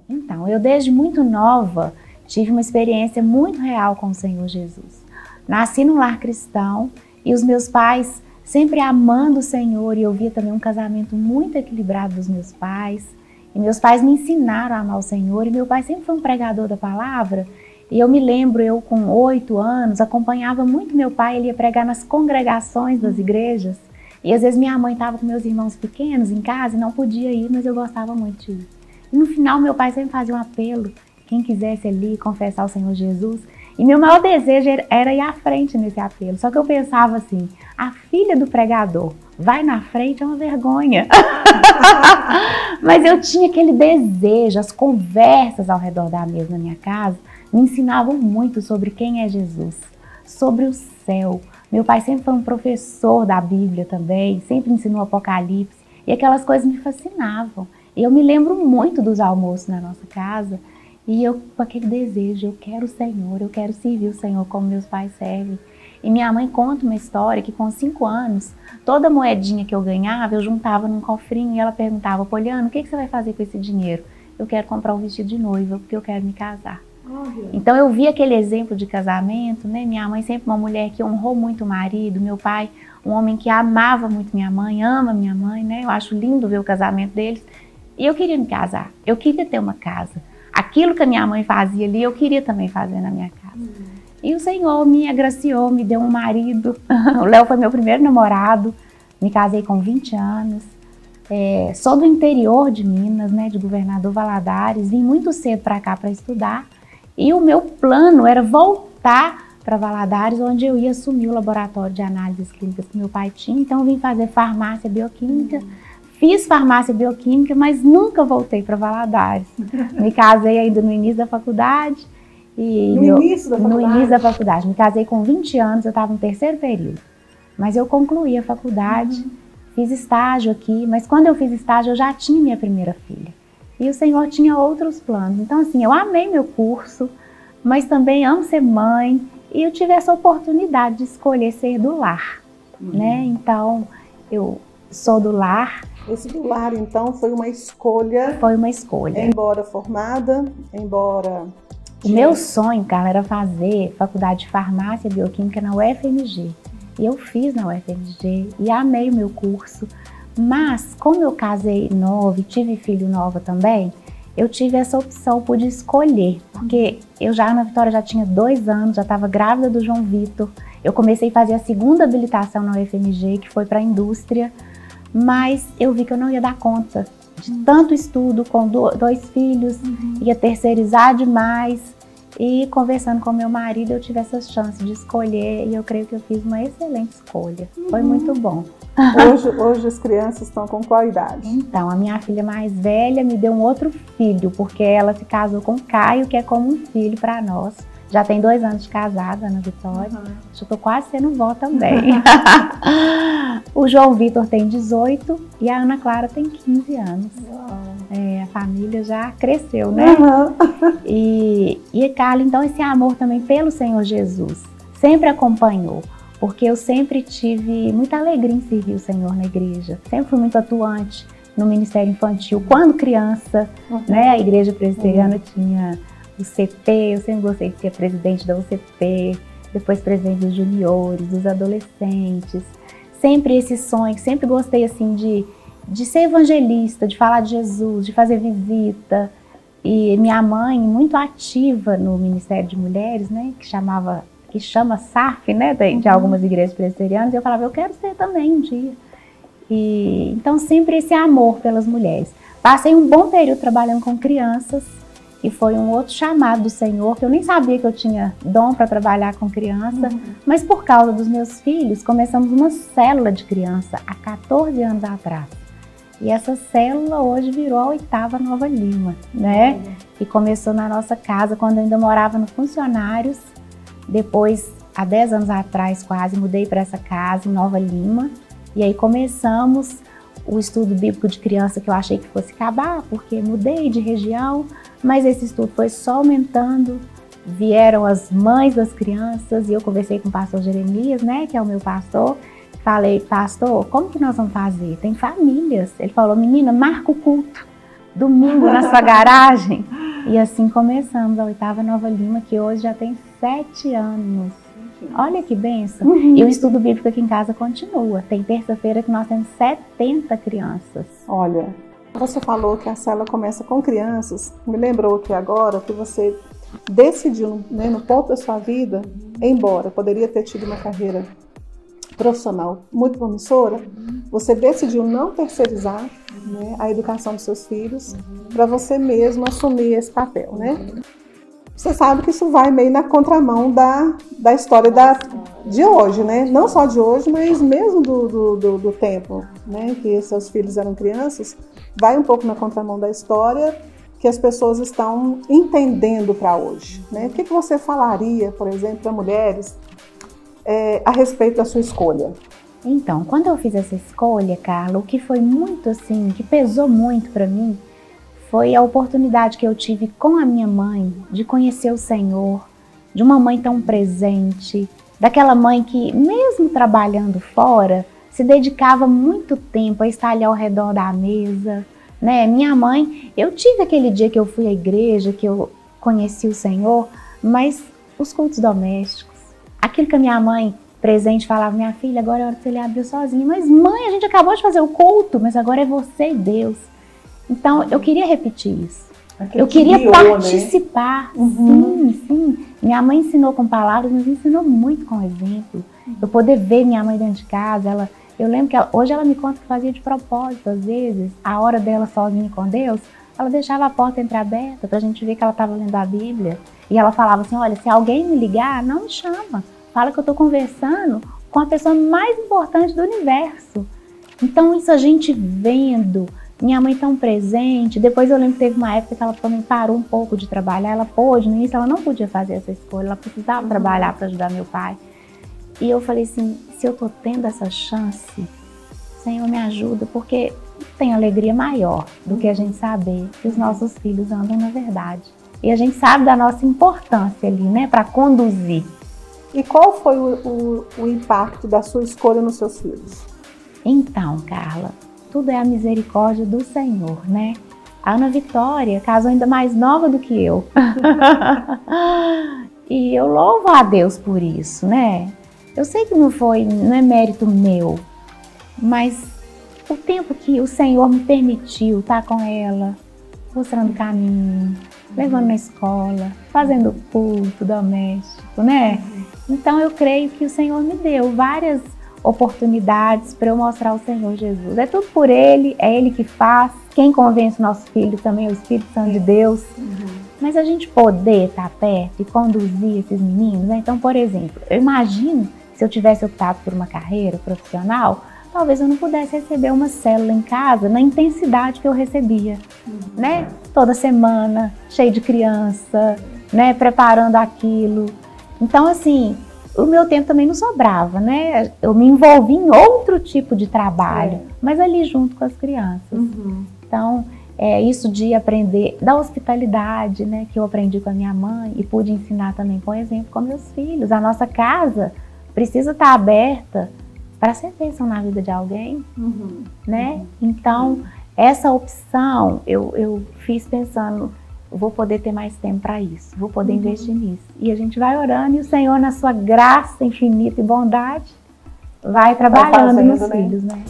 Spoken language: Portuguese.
Então, eu desde muito nova tive uma experiência muito real com o Senhor Jesus. Nasci num lar cristão e os meus pais sempre amando o Senhor, e eu via também um casamento muito equilibrado dos meus pais. E meus pais me ensinaram a amar o Senhor, e meu pai sempre foi um pregador da palavra. E eu me lembro, eu com 8 anos, acompanhava muito meu pai, ele ia pregar nas congregações das igrejas. E às vezes minha mãe estava com meus irmãos pequenos em casa e não podia ir, mas eu gostava muito de ir. E no final meu pai sempre fazia um apelo, quem quisesse ali confessar o Senhor Jesus. E meu maior desejo era ir à frente nesse apelo. Só que eu pensava assim, a filha do pregador vai na frente é uma vergonha. Mas eu tinha aquele desejo, as conversas ao redor da mesa na minha casa me ensinavam muito sobre quem é Jesus, sobre o céu. Meu pai sempre foi um professor da Bíblia também, sempre ensinou Apocalipse, e aquelas coisas me fascinavam. E eu me lembro muito dos almoços na nossa casa, e eu com aquele desejo, eu quero o Senhor, eu quero servir o Senhor como meus pais servem. E minha mãe conta uma história que com 5 anos, toda moedinha que eu ganhava, eu juntava num cofrinho e ela perguntava, Poliana, o que você vai fazer com esse dinheiro? Eu quero comprar um vestido de noiva, porque eu quero me casar. Então eu vi aquele exemplo de casamento, né? Minha mãe sempre uma mulher que honrou muito o marido, meu pai um homem que amava muito minha mãe, ama minha mãe, né? Eu acho lindo ver o casamento deles. E eu queria me casar, eu queria ter uma casa. Aquilo que a minha mãe fazia ali, eu queria também fazer na minha casa. E o Senhor me agraciou, me deu um marido. O Léo foi meu primeiro namorado, me casei com 20 anos. Sou do interior de Minas, né? De Governador Valadares, vim muito cedo para cá para estudar. E o meu plano era voltar para Valadares, onde eu ia assumir o laboratório de análises clínicas que meu pai tinha. Então eu vim fazer farmácia bioquímica, fiz farmácia bioquímica, mas nunca voltei para Valadares. Me casei ainda no início da faculdade. No início da faculdade? Me casei com 20 anos, eu estava no 3º período. Mas eu concluí a faculdade, fiz estágio aqui, mas quando eu fiz estágio eu já tinha minha primeira filha. E o Senhor tinha outros planos. Então, assim, eu amei meu curso, mas também amo ser mãe. E eu tive essa oportunidade de escolher ser do lar, né? Então, eu sou do lar. Esse do lar, então, foi uma escolha? Foi uma escolha. Embora formada, embora... O meu sonho, Carla, era fazer faculdade de farmácia bioquímica na UFMG. E eu fiz na UFMG e amei o meu curso. Mas, como eu casei nova e tive filho nova também, eu tive essa opção, pude escolher. Porque eu já na Vitória já tinha 2 anos, já estava grávida do João Vitor. Eu comecei a fazer a 2ª habilitação na UFMG, que foi para a indústria. Mas eu vi que eu não ia dar conta de tanto estudo com 2 filhos, ia terceirizar demais. E conversando com meu marido, eu tive essa chance de escolher e eu creio que eu fiz uma excelente escolha. Foi muito bom. Hoje as crianças estão com qual idade? Então, a minha filha mais velha me deu um outro filho, porque ela se casou com o Caio, que é como um filho para nós. Já tem 2 anos de casada, Ana Vitória. Já estou quase sendo vó também. O João Vitor tem 18 e a Ana Clara tem 15 anos. A família já cresceu, né? E Carla, então esse amor também pelo Senhor Jesus sempre acompanhou. Porque eu sempre tive muita alegria em servir o Senhor na igreja. Sempre fui muito atuante no ministério infantil. Quando criança, né, a igreja presbiteriana tinha o CP, eu sempre gostei de ser presidente da UCP, depois presidente dos juniores, dos adolescentes. Sempre esse sonho, sempre gostei assim de ser evangelista, de falar de Jesus, de fazer visita. E minha mãe, muito ativa no Ministério de Mulheres, né, que chama SAF, né, de algumas igrejas presbiterianas, e eu falava, eu quero ser também um dia. E então sempre esse amor pelas mulheres. Passei um bom período trabalhando com crianças, e foi um outro chamado do Senhor, que eu nem sabia que eu tinha dom para trabalhar com criança, mas por causa dos meus filhos, começamos uma célula de criança há 14 anos atrás. E essa célula hoje virou a 8ª Nova Lima, né? E começou na nossa casa, quando eu ainda morava no Funcionários. Depois, há 10 anos atrás quase, mudei para essa casa em Nova Lima. E aí começamos o estudo bíblico de criança, que eu achei que fosse acabar, porque mudei de região. Mas esse estudo foi só aumentando. Vieram as mães das crianças e eu conversei com o pastor Jeremias, né, que é o meu pastor. Falei, pastor, como que nós vamos fazer? Tem famílias. Ele falou, menina, marca o culto. domingo na sua garagem. E assim começamos a 8ª Nova Lima, que hoje já tem 7 anos. Olha que bênção. E o estudo bíblico aqui em casa continua. Tem terça-feira que nós temos 70 crianças. Olha, você falou que a célula começa com crianças. Me lembrou que agora que você decidiu, né, no ponto da sua vida, embora poderia ter tido uma carreira profissional muito promissora, você decidiu não terceirizar, né, a educação dos seus filhos para você mesmo assumir esse papel, né? Você sabe que isso vai meio na contramão da história de hoje, né? Não só de hoje, mas mesmo do tempo, né? Que seus filhos eram crianças, vai um pouco na contramão da história que as pessoas estão entendendo para hoje, né? O que você falaria, por exemplo, para mulheres a respeito da sua escolha? Então, quando eu fiz essa escolha, Carla, o que foi muito assim, que pesou muito para mim, foi a oportunidade que eu tive com a minha mãe de conhecer o Senhor, de uma mãe tão presente, daquela mãe que, mesmo trabalhando fora, se dedicava muito tempo a estar ali ao redor da mesa, né? Minha mãe, eu tive aquele dia que eu fui à igreja, que eu conheci o Senhor, mas os cultos domésticos, aquilo que a minha mãe presente falava, minha filha, agora é hora que você lhe abriu sozinha. Mas mãe, a gente acabou de fazer o culto, mas agora é você e Deus. Então, eu queria repetir isso. Eu queria participar, né? Sim. Minha mãe ensinou com palavras, mas ensinou muito com exemplo. Eu poder ver minha mãe dentro de casa, eu lembro que hoje ela me conta que fazia de propósito, às vezes, a hora dela sozinha com Deus, ela deixava a porta entreaberta para a gente ver que ela estava lendo a Bíblia. E ela falava assim, olha, se alguém me ligar, não me chama. Fala que eu estou conversando com a pessoa mais importante do universo. Então, isso a gente vendo, minha mãe tão presente. Depois eu lembro que teve uma época que ela também parou um pouco de trabalhar. Ela pôde, no início ela não podia fazer essa escolha, ela precisava trabalhar para ajudar meu pai. E eu falei assim, se eu estou tendo essa chance, Senhor, me ajuda, porque tem alegria maior do que a gente saber que os nossos filhos andam na verdade. E a gente sabe da nossa importância ali, né, para conduzir. E qual foi o impacto da sua escolha nos seus filhos? Então, Carla, tudo é a misericórdia do Senhor, né? A Ana Vitória casou ainda mais nova do que eu. E eu louvo a Deus por isso, né? Eu sei que não é mérito meu, mas o tempo que o Senhor me permitiu estar com ela, mostrando o caminho, levando na escola, fazendo culto doméstico, né? Então eu creio que o Senhor me deu várias oportunidades para eu mostrar o Senhor Jesus. É tudo por Ele, é Ele que faz. Quem convence o nosso filho também é o Espírito Santo de Deus. Mas a gente poder estar perto e conduzir esses meninos, né? Então, por exemplo, eu imagino se eu tivesse optado por uma carreira profissional, talvez eu não pudesse receber uma célula em casa na intensidade que eu recebia, né? Toda semana, cheio de criança, né? Preparando aquilo. Então, assim, o meu tempo também não sobrava, né? Eu me envolvi em outro tipo de trabalho, mas ali junto com as crianças. Então, isso de aprender da hospitalidade, né? Que eu aprendi com a minha mãe e pude ensinar também com exemplo com meus filhos. A nossa casa precisa estar aberta para ser bênção na vida de alguém, né? Então, essa opção eu fiz pensando, vou poder ter mais tempo para isso, vou poder investir nisso. E a gente vai orando e o Senhor, na sua graça infinita e bondade, vai trabalhando nos filhos, né?